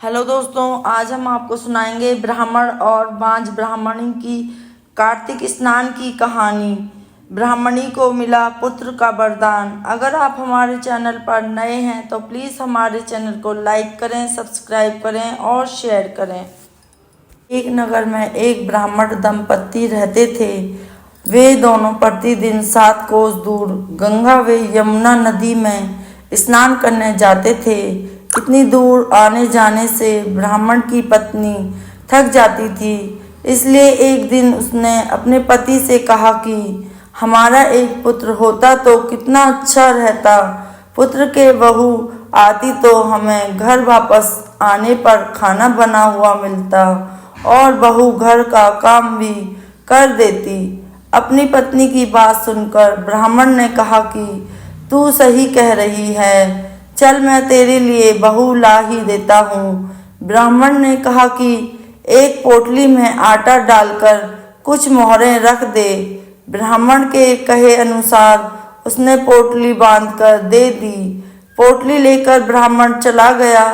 Hello दोस्तों, आज हम आपको सुनाएंगे ब्राह्मण और बांझ ब्राह्मणी की कार्तिक स्नान की कहानी। ब्राह्मणी को मिला पुत्र का वरदान। अगर आप हमारे चैनल पर नए हैं तो प्लीज़ हमारे चैनल को लाइक करें, सब्सक्राइब करें और शेयर करें। एक नगर में एक ब्राह्मण दंपत्ति रहते थे। वे दोनों प्रतिदिन 7 कोस दूर गंगा व यमुना नदी में स्नान करने जाते थे। इतनी दूर आने जाने से ब्राह्मण की पत्नी थक जाती थी, इसलिए एक दिन उसने अपने पति से कहा कि हमारा एक पुत्र होता तो कितना अच्छा रहता। पुत्र के बहू आती तो हमें घर वापस आने पर खाना बना हुआ मिलता और बहू घर का काम भी कर देती। अपनी पत्नी की बात सुनकर ब्राह्मण ने कहा कि तू सही कह रही है, चल मैं तेरे लिए बहू ला ही देता हूँ। ब्राह्मण ने कहा कि एक पोटली में आटा डालकर कुछ मोहरें रख दे। ब्राह्मण के कहे अनुसार उसने पोटली बांधकर दे दी। पोटली लेकर ब्राह्मण चला गया।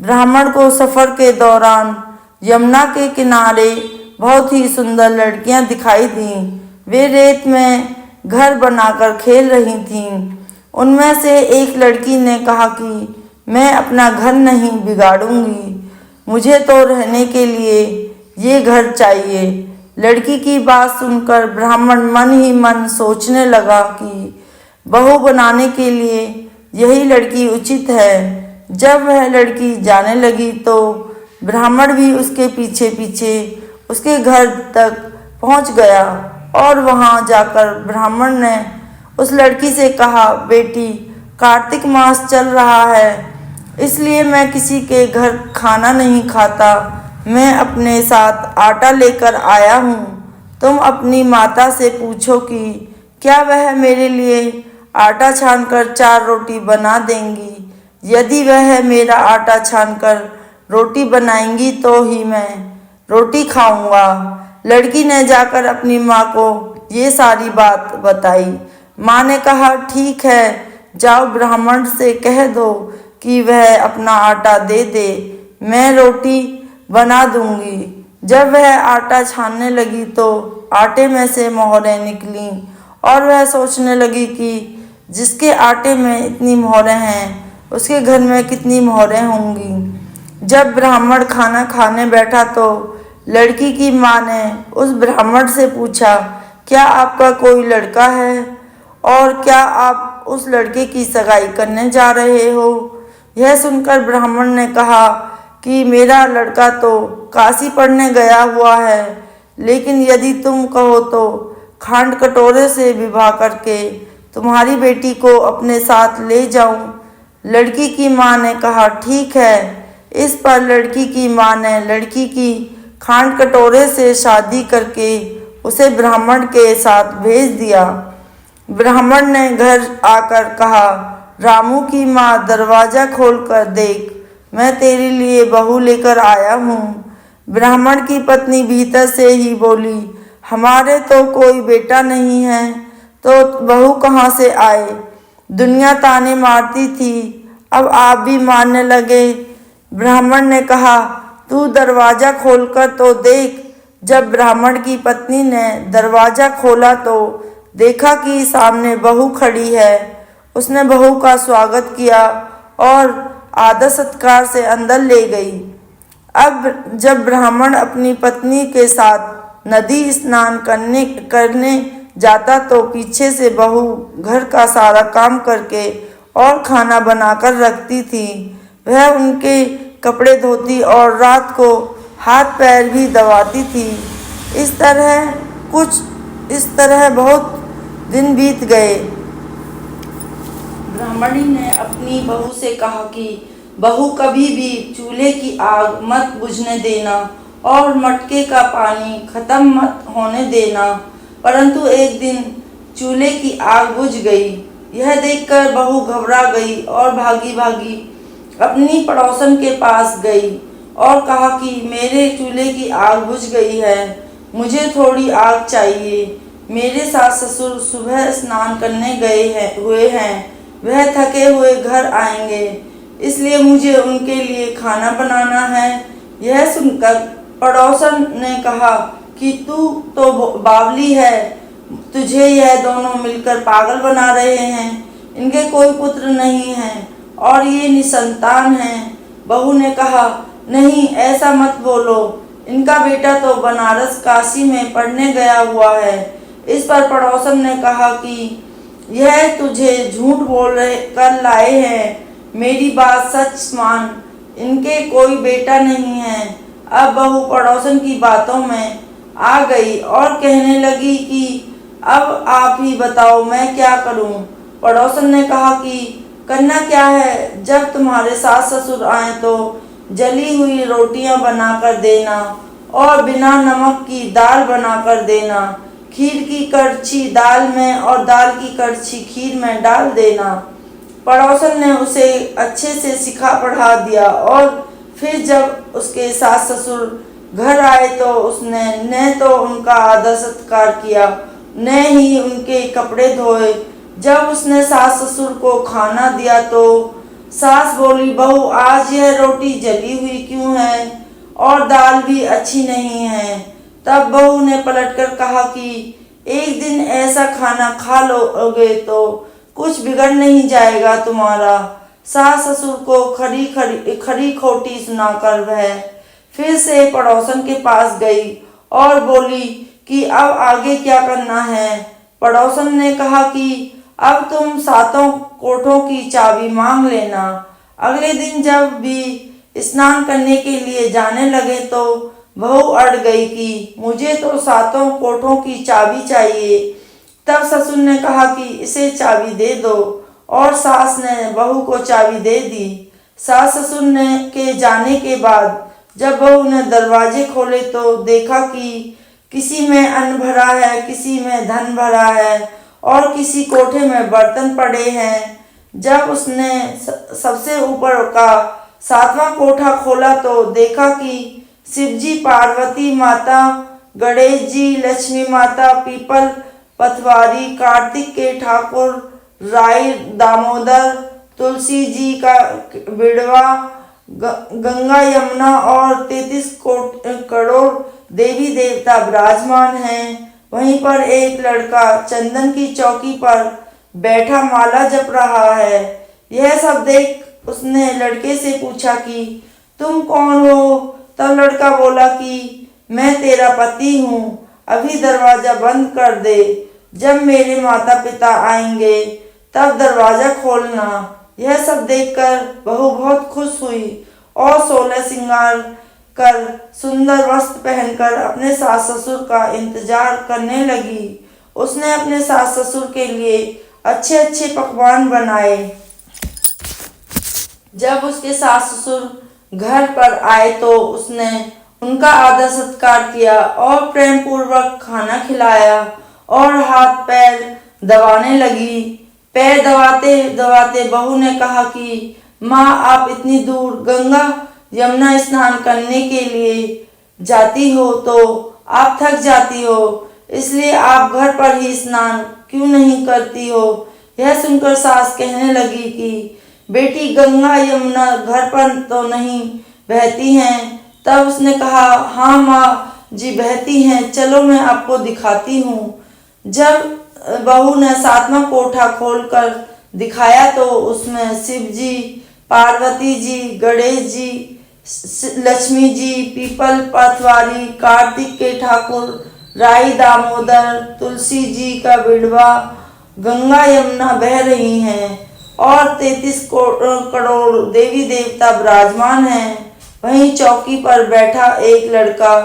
ब्राह्मण को सफ़र के दौरान यमुना के किनारे बहुत ही सुंदर लड़कियां दिखाई दीं। वे रेत में घर बनाकर खेल रही थीं। उनमें से एक लड़की ने कहा कि मैं अपना घर नहीं बिगाड़ूंगी, मुझे तो रहने के लिए ये घर चाहिए। लड़की की बात सुनकर ब्राह्मण मन ही मन सोचने लगा कि बहू बनाने के लिए यही लड़की उचित है। जब वह लड़की जाने लगी तो ब्राह्मण भी उसके पीछे पीछे उसके घर तक पहुंच गया और वहां जाकर ब्राह्मण ने उस लड़की से कहा, बेटी, कार्तिक मास चल रहा है, इसलिए मैं किसी के घर खाना नहीं खाता। मैं अपने साथ आटा लेकर आया हूँ। तुम अपनी माता से पूछो कि क्या वह मेरे लिए आटा छानकर 4 रोटी बना देंगी। यदि वह मेरा आटा छानकर रोटी बनाएंगी तो ही मैं रोटी खाऊंगा। लड़की ने जाकर अपनी माँ को ये सारी बात बताई। माँ ने कहा, ठीक है, जाओ ब्राह्मण से कह दो कि वह अपना आटा दे दे, मैं रोटी बना दूंगी। जब वह आटा छानने लगी तो आटे में से मोहरें निकलीं और वह सोचने लगी कि जिसके आटे में इतनी मोहरें हैं उसके घर में कितनी मोहरें होंगी। जब ब्राह्मण खाना खाने बैठा तो लड़की की माँ ने उस ब्राह्मण से पूछा, क्या आपका कोई लड़का है और क्या आप उस लड़के की सगाई करने जा रहे हो। यह सुनकर ब्राह्मण ने कहा कि मेरा लड़का तो काशी पढ़ने गया हुआ है, लेकिन यदि तुम कहो तो खांड कटोरे से विवाह करके तुम्हारी बेटी को अपने साथ ले जाऊं। लड़की की माँ ने कहा, ठीक है। इस पर लड़की की माँ ने लड़की की खांड कटोरे से शादी करके उसे ब्राह्मण के साथ भेज दिया। ब्राह्मण ने घर आकर कहा, रामू की माँ, दरवाज़ा खोलकर देख, मैं तेरे लिए बहू लेकर आया हूँ। ब्राह्मण की पत्नी भीतर से ही बोली, हमारे तो कोई बेटा नहीं है तो बहू कहाँ से आए। दुनिया ताने मारती थी, अब आप भी मारने लगे। ब्राह्मण ने कहा, तू दरवाज़ा खोलकर तो देख। जब ब्राह्मण की पत्नी ने दरवाज़ा खोला तो देखा कि सामने बहू खड़ी है। उसने बहू का स्वागत किया और आदर सत्कार से अंदर ले गई। अब जब ब्राह्मण अपनी पत्नी के साथ नदी स्नान करने जाता तो पीछे से बहू घर का सारा काम करके और खाना बनाकर रखती थी। वह उनके कपड़े धोती और रात को हाथ पैर भी दबाती थी। इस तरह बहुत दिन बीत गए। ब्राह्मणी ने अपनी बहू से कहा कि बहू, कभी भी चूल्हे की आग मत बुझने देना और मटके का पानी खत्म मत होने देना। परंतु एक दिन चूल्हे की आग बुझ गई। यह देखकर बहू घबरा गई और भागी भागी अपनी पड़ोसन के पास गई और कहा कि मेरे चूल्हे की आग बुझ गई है, मुझे थोड़ी आग चाहिए। मेरे सास ससुर सुबह स्नान करने हुए हैं, वह थके हुए घर आएंगे। इसलिए मुझे उनके लिए खाना बनाना है। यह सुनकर पड़ोसन ने कहा कि तू तो बावली है, तुझे यह दोनों मिलकर पागल बना रहे हैं। इनके कोई पुत्र नहीं है और ये निसंतान हैं। बहू ने कहा, नहीं, ऐसा मत बोलो, इनका बेटा तो बनारस काशी में पढ़ने गया हुआ है। इस पर पड़ोसन ने कहा कि यह तुझे झूठ बोल रहे कर लाए हैं, मेरी बात सच मान, इनके कोई बेटा नहीं है। अब बहू पड़ोसन की बातों में आ गई और कहने लगी कि अब आप ही बताओ मैं क्या करूं। पड़ोसन ने कहा कि करना क्या है, जब तुम्हारे सास ससुर आए तो जली हुई रोटियां बनाकर देना और बिना नमक की दाल बनाकर देना, खीर की कड़छी दाल में और दाल की कड़छी खीर में डाल देना। पड़ोसन ने उसे अच्छे से सिखा पढ़ा दिया और फिर जब उसके सास ससुर घर आए तो उसने न तो उनका आदर सत्कार किया न ही उनके कपड़े धोए। जब उसने सास ससुर को खाना दिया तो सास बोली, बहू आज यह रोटी जली हुई क्यों है और दाल भी अच्छी नहीं है। तब बहू ने पलटकर कहा कि एक दिन ऐसा खाना खा लोगे तो कुछ बिगड़ नहीं जाएगा तुम्हारा। सास ससुर को खरी खोटी सुनाकर वह फिर से पड़ोसन के पास गई और बोली कि अब आगे क्या करना है। पड़ोसन ने कहा कि अब तुम सातों कोठों की चाबी मांग लेना। अगले दिन जब भी स्नान करने के लिए जाने लगे तो बहू अड़ गई कि मुझे तो सातों कोठों की चाबी चाहिए। तब ससुर ने कहा कि इसे चाबी दे दो और सास ने बहू को चाबी दे दी। सास ससुर ने के जाने के बाद जब बहू ने दरवाजे खोले तो देखा कि किसी में अन्न भरा है, किसी में धन भरा है और किसी कोठे में बर्तन पड़े हैं। जब उसने सबसे ऊपर का सातवां कोठा खोला तो देखा कि शिवजी, पार्वती माता, गणेश जी, लक्ष्मी माता, पीपल पथवारी, कार्तिक के ठाकुर, राई दामोदर, तुलसी जी का बिड़वा, गंगा यमुना और 33 करोड़ देवी देवता विराजमान हैं। वहीं पर एक लड़का चंदन की चौकी पर बैठा माला जप रहा है। यह सब देख उसने लड़के से पूछा कि तुम कौन हो? तब लड़का बोला कि मैं तेरा पति हूँ, अभी दरवाजा बंद कर दे, जब मेरे माता पिता आएंगे तब दरवाजा खोलना। यह सब देखकर बहू बहुत खुश हुई और 16 श्रृंगार कर सुंदर वस्त्र पहनकर अपने सास ससुर का इंतजार करने लगी। उसने अपने सास ससुर के लिए अच्छे अच्छे पकवान बनाए। जब उसके सास ससुर घर पर आए तो उसने उनका आदर सत्कार किया और प्रेम पूर्वक खाना खिलाया और हाथ पैर दबाने लगी। पैर दबाते दबाते बहू ने कहा कि माँ, आप इतनी दूर गंगा यमुना स्नान करने के लिए जाती हो तो आप थक जाती हो, इसलिए आप घर पर ही स्नान क्यों नहीं करती हो। यह सुनकर सास कहने लगी कि बेटी, गंगा यमुना घर पर तो नहीं बहती हैं। तब उसने कहा, हाँ माँ जी, बहती हैं, चलो मैं आपको दिखाती हूँ। जब बहू ने सातवां कोठा खोलकर दिखाया तो उसमें शिव जी, पार्वती जी, गणेश जी, लक्ष्मी जी, पीपल पथवारी, कार्तिक के ठाकुर, राई दामोदर, तुलसी जी का बिड़वा, गंगा यमुना बह रही हैं और 33 करोड़ देवी देवता विराजमान हैं। वहीं चौकी पर बैठा एक लड़का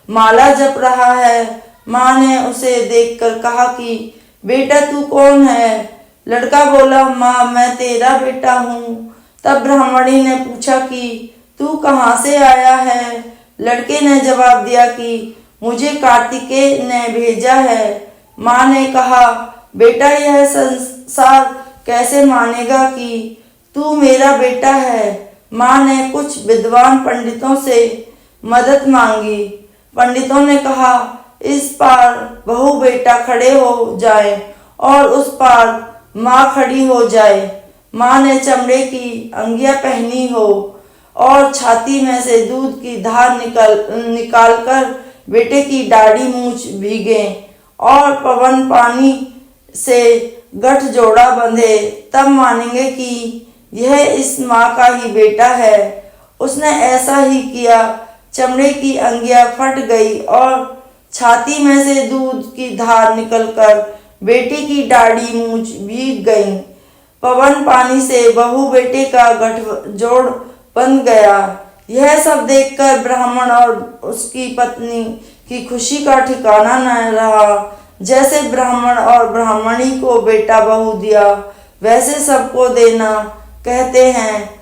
माला जप रहा है। माँ ने उसे देखकर कहा कि बेटा, तू कौन है? लड़का बोला, माँ, मैं तेरा बेटा हूँ। तब ब्राह्मणी ने पूछा कि तू कहाँ से आया है? लड़के ने जवाब दिया कि मुझे कार्तिकेय ने भेजा है। माँ ने कहा, बेटा, यह संसार कैसे मानेगा कि तू मेरा बेटा है। माँ ने कुछ विद्वान पंडितों से मदद मांगी। पंडितों ने कहा, इस पार बहू बेटा खड़े हो जाए और उस पार माँ खड़ी हो जाए। माँ ने चमड़े की अंगिया पहनी हो और छाती में से दूध की धार निकाल कर बेटे की दाढ़ी मूछ भीगे और पवन पानी से गठ जोड़ा बंधे, तब मानेंगे कि यह इस माँ का ही बेटा है। उसने ऐसा ही किया। चमड़े की अंगिया फट गई और छाती में से दूध की धार निकलकर बेटी की दाढ़ी मूछ भीग गई। पवन पानी से बहू बेटे का गठजोड़ बन गया। यह सब देखकर ब्राह्मण और उसकी पत्नी की खुशी का ठिकाना न रहा। जैसे ब्राह्मण और ब्राह्मणी को बेटा बहू दिया, वैसे सबको देना कहते हैं।